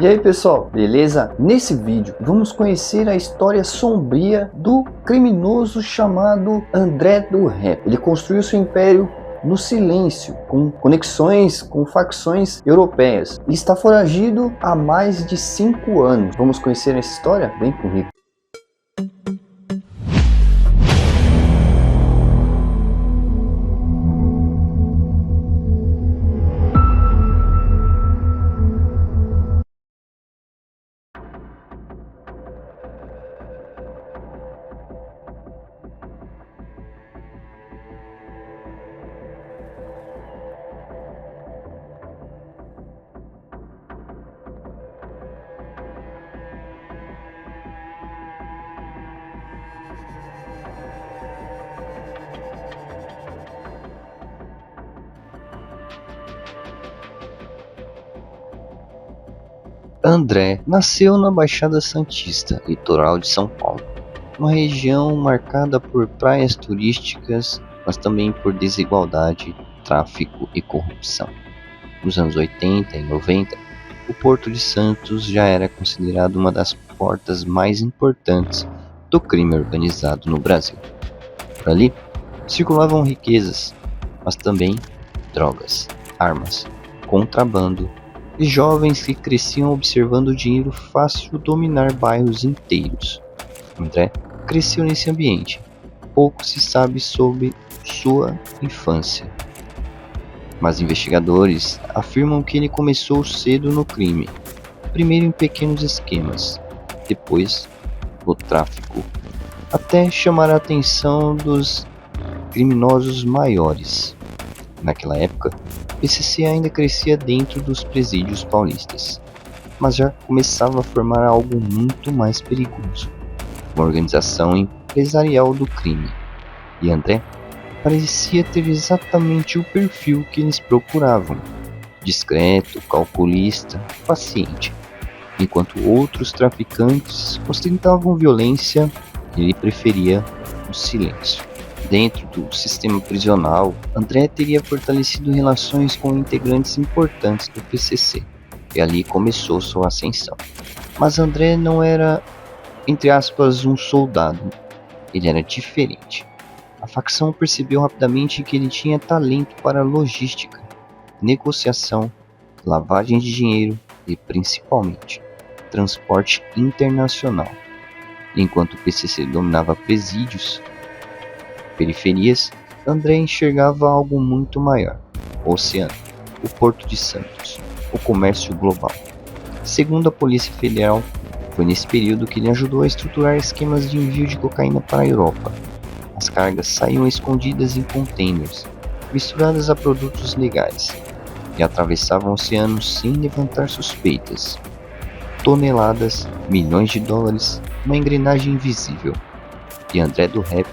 E aí pessoal, beleza? Nesse vídeo vamos conhecer a história sombria do criminoso chamado André do Rap. Ele construiu seu império no silêncio, com conexões com facções europeias, e está foragido há mais de 5 anos. Vamos conhecer essa história? Vem comigo. André nasceu na Baixada Santista, litoral de São Paulo, uma região marcada por praias turísticas, mas também por desigualdade, tráfico e corrupção. Nos anos 80 e 90, o Porto de Santos já era considerado uma das portas mais importantes do crime organizado no Brasil. Por ali, circulavam riquezas, mas também drogas, armas, contrabando e jovens que cresciam observando o dinheiro fácil dominar bairros inteiros. André cresceu nesse ambiente. Pouco se sabe sobre sua infância, mas investigadores afirmam que ele começou cedo no crime, primeiro em pequenos esquemas, depois no tráfico, até chamar a atenção dos criminosos maiores. Naquela época, o PCC ainda crescia dentro dos presídios paulistas, mas já começava a formar algo muito mais perigoso, uma organização empresarial do crime, e André parecia ter exatamente o perfil que eles procuravam: discreto, calculista, paciente. Enquanto outros traficantes ostentavam violência, ele preferia o silêncio. Dentro do sistema prisional, André teria fortalecido relações com integrantes importantes do PCC, e ali começou sua ascensão. Mas André não era, entre aspas, um soldado. Ele era diferente. A facção percebeu rapidamente que ele tinha talento para logística, negociação, lavagem de dinheiro e, principalmente, transporte internacional. Enquanto o PCC dominava presídios, periferias, André enxergava algo muito maior: o oceano, o Porto de Santos, o comércio global. Segundo a Polícia Federal, foi nesse período que ele ajudou a estruturar esquemas de envio de cocaína para a Europa. As cargas saíam escondidas em containers, misturadas a produtos legais, e atravessavam oceanos sem levantar suspeitas. Toneladas, milhões de dólares, uma engrenagem invisível. E André do Rap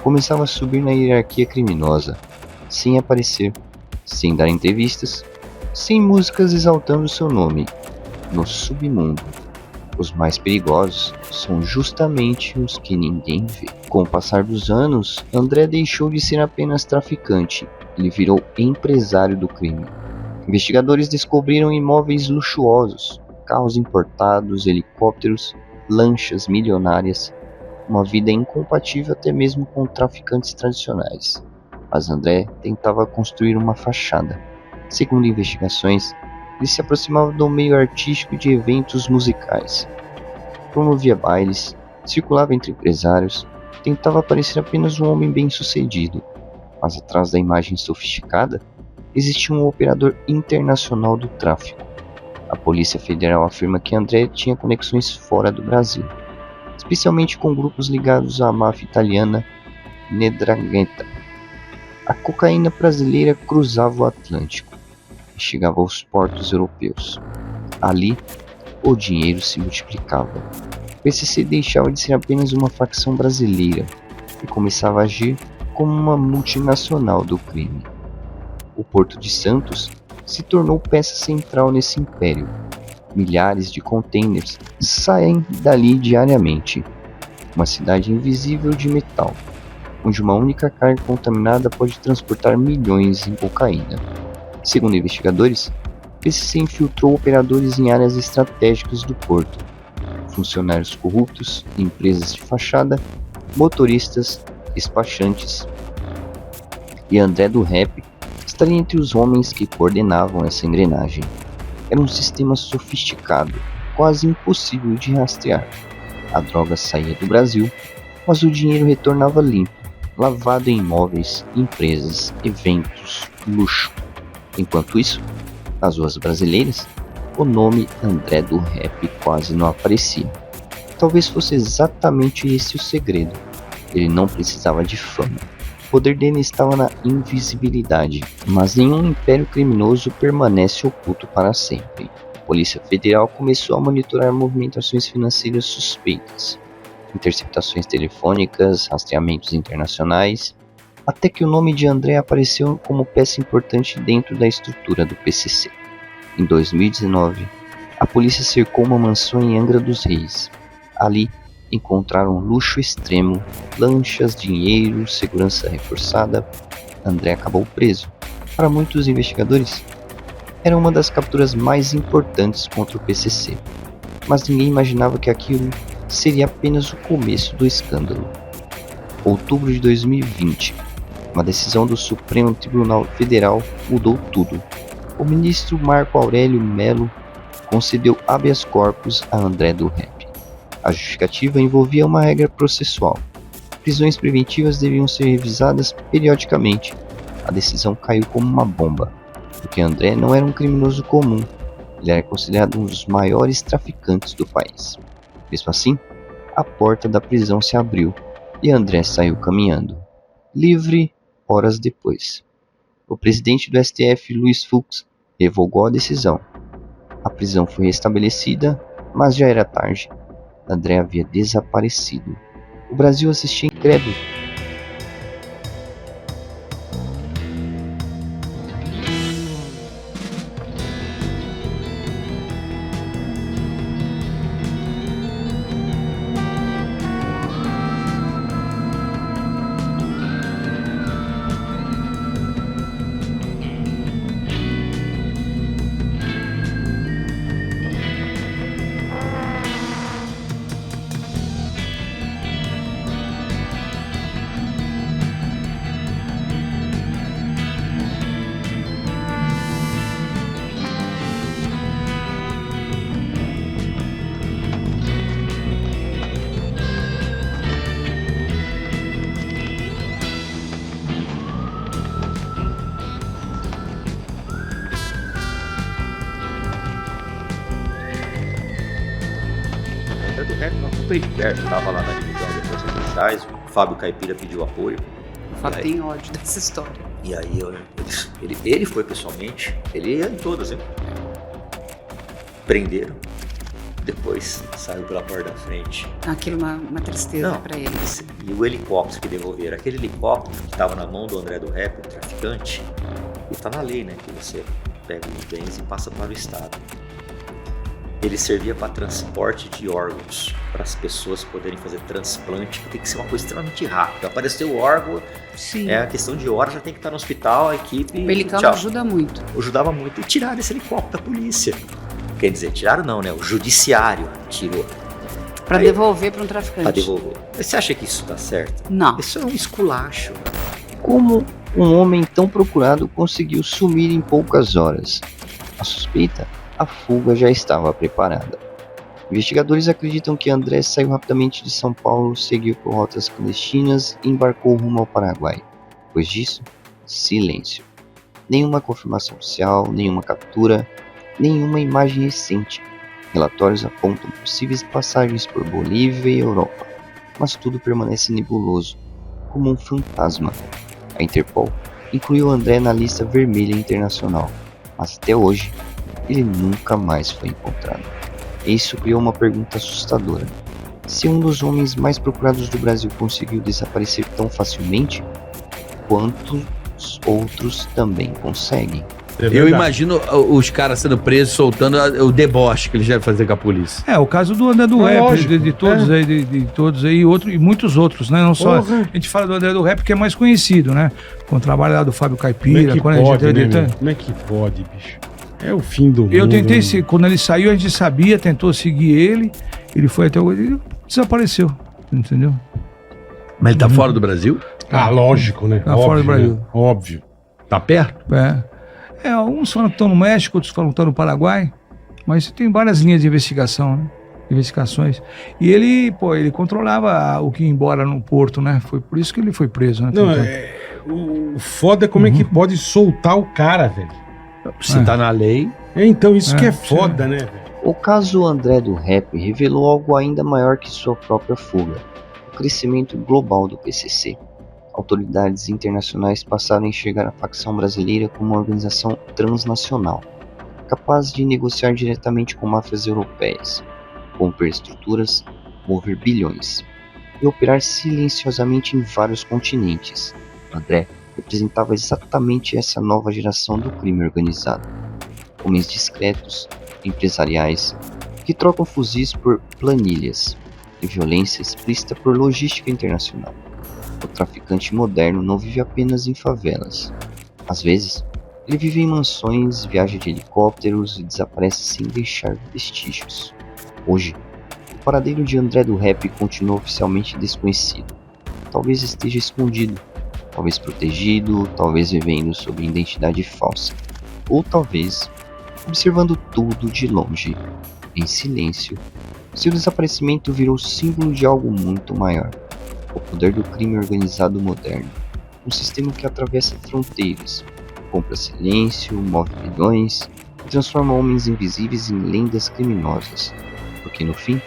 começava a subir na hierarquia criminosa, sem aparecer, sem dar entrevistas, sem músicas exaltando seu nome. No submundo, os mais perigosos são justamente os que ninguém vê. Com o passar dos anos, André deixou de ser apenas traficante, ele virou empresário do crime. Investigadores descobriram imóveis luxuosos, carros importados, helicópteros, lanchas milionárias, uma vida incompatível até mesmo com traficantes tradicionais. Mas André tentava construir uma fachada. Segundo investigações, ele se aproximava do meio artístico de eventos musicais. Promovia bailes, circulava entre empresários, tentava parecer apenas um homem bem-sucedido. Mas atrás da imagem sofisticada, existia um operador internacional do tráfico. A Polícia Federal afirma que André tinha conexões fora do Brasil, especialmente com grupos ligados à máfia italiana 'Ndrangheta. A cocaína brasileira cruzava o Atlântico e chegava aos portos europeus. Ali, o dinheiro se multiplicava. O PCC deixava de ser apenas uma facção brasileira e começava a agir como uma multinacional do crime. O Porto de Santos se tornou peça central nesse império. Milhares de containers saem dali diariamente. Uma cidade invisível de metal, onde uma única carga contaminada pode transportar milhões em cocaína. Segundo investigadores, o PCC infiltrou operadores em áreas estratégicas do porto, funcionários corruptos, empresas de fachada, motoristas, despachantes. E André do Rap estaria entre os homens que coordenavam essa engrenagem. Era um sistema sofisticado, quase impossível de rastrear. A droga saía do Brasil, mas o dinheiro retornava limpo, lavado em imóveis, empresas, eventos, luxo. Enquanto isso, nas ruas brasileiras, o nome André do Rap quase não aparecia. Talvez fosse exatamente esse o segredo. Ele não precisava de fama. O poder dele estava na invisibilidade, mas nenhum império criminoso permanece oculto para sempre. A Polícia Federal começou a monitorar movimentações financeiras suspeitas, interceptações telefônicas, rastreamentos internacionais, até que o nome de André apareceu como peça importante dentro da estrutura do PCC. Em 2019, a polícia cercou uma mansão em Angra dos Reis. Ali, encontraram luxo extremo, lanchas, dinheiro, segurança reforçada. André acabou preso. Para muitos investigadores, era uma das capturas mais importantes contra o PCC. Mas ninguém imaginava que aquilo seria apenas o começo do escândalo. Outubro de 2020, uma decisão do Supremo Tribunal Federal mudou tudo. O ministro Marco Aurélio Mello concedeu habeas corpus a André do Rap. A justificativa envolvia uma regra processual. Prisões preventivas deviam ser revisadas periodicamente. A decisão caiu como uma bomba, porque André não era um criminoso comum. Ele era considerado um dos maiores traficantes do país. Mesmo assim, a porta da prisão se abriu e André saiu caminhando, livre horas depois. O presidente do STF, Luiz Fux, revogou a decisão. A prisão foi restabelecida, mas já era tarde. André havia desaparecido. O Brasil assistia incrédulo. Do Rap não foi perto, estava lá na divisão de forças policiais, o Fábio Caipira pediu apoio. O Fábio tem ódio dessa história. E aí ele foi pessoalmente, ele ia em todas, hein? Prenderam, depois saiu pela porta da frente. Aquilo é uma tristeza para eles. E o helicóptero que devolveram, aquele helicóptero que estava na mão do André do Rap, o traficante, está na lei, né? Que você pega os bens e passa para o Estado. Ele servia para transporte de órgãos, para as pessoas poderem fazer transplante, que tem que ser uma coisa extremamente rápida. Apareceu o órgão, Sim. É a questão de horas, já tem que estar no hospital, a equipe... O helicóptero ajuda muito. Ajudava muito. E tiraram esse helicóptero da polícia. Quer dizer, tiraram não, né? O judiciário tirou. Para devolver para um traficante. Para devolver. Você acha que isso está certo? Não. Isso é um esculacho. Como um homem tão procurado conseguiu sumir em poucas horas? A suspeita? A fuga já estava preparada. Investigadores acreditam que André saiu rapidamente de São Paulo, seguiu por rotas clandestinas e embarcou rumo ao Paraguai. Depois disso, silêncio. Nenhuma confirmação oficial, nenhuma captura, nenhuma imagem recente. Relatórios apontam possíveis passagens por Bolívia e Europa, mas tudo permanece nebuloso, como um fantasma. A Interpol incluiu André na lista vermelha internacional, mas até hoje ele nunca mais foi encontrado. Isso criou uma pergunta assustadora. Se um dos homens mais procurados do Brasil conseguiu desaparecer tão facilmente, quantos outros também conseguem? Eu imagino os caras sendo presos, soltando o deboche que eles devem fazer com a polícia. É, o caso do André do Rap, de todos aí, de todos aí, e muitos outros, né? Não só, a gente fala do André do Rap que é mais conhecido, né? Com o trabalho lá do Fábio Caipira. Como é que pode, né, meu? Como é que pode, bicho? É o fim do mundo. Eu tentei, quando ele saiu, a gente sabia, tentou seguir ele foi até o... Ele desapareceu, entendeu? Mas ele tá fora do Brasil? Ah, lógico, né? Tá fora do Brasil. Né? Óbvio. Tá perto? Uns falam que estão no México, outros falam que estão no Paraguai, mas tem várias linhas de investigação, né? Investigações. E ele controlava o que ia embora no porto, né? Foi por isso que ele foi preso, né? Não, o foda é como é que pode soltar o cara, velho. Se tá na lei. Então, isso que é foda, né, velho? O caso André do Rap revelou algo ainda maior que sua própria fuga: o crescimento global do PCC. Autoridades internacionais passaram a enxergar a facção brasileira como uma organização transnacional, capaz de negociar diretamente com máfias europeias, romper estruturas, mover bilhões e operar silenciosamente em vários continentes. André representava exatamente essa nova geração do crime organizado. Homens discretos, empresariais, que trocam fuzis por planilhas e violência explícita por logística internacional. O traficante moderno não vive apenas em favelas. Às vezes, ele vive em mansões, viaja de helicópteros e desaparece sem deixar vestígios. Hoje, o paradeiro de André do Rap continua oficialmente desconhecido. Talvez esteja escondido, talvez protegido, talvez vivendo sob identidade falsa, ou talvez observando tudo de longe, em silêncio. Seu desaparecimento virou símbolo de algo muito maior: o poder do crime organizado moderno, um sistema que atravessa fronteiras, compra silêncio, move bilhões e transforma homens invisíveis em lendas criminosas. Porque no fim,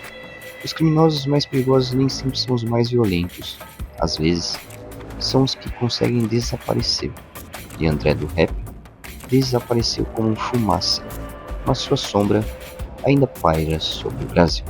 os criminosos mais perigosos nem sempre são os mais violentos. Às vezes, são os que conseguem desaparecer. E André do Rap desapareceu como fumaça, mas sua sombra ainda paira sobre o Brasil.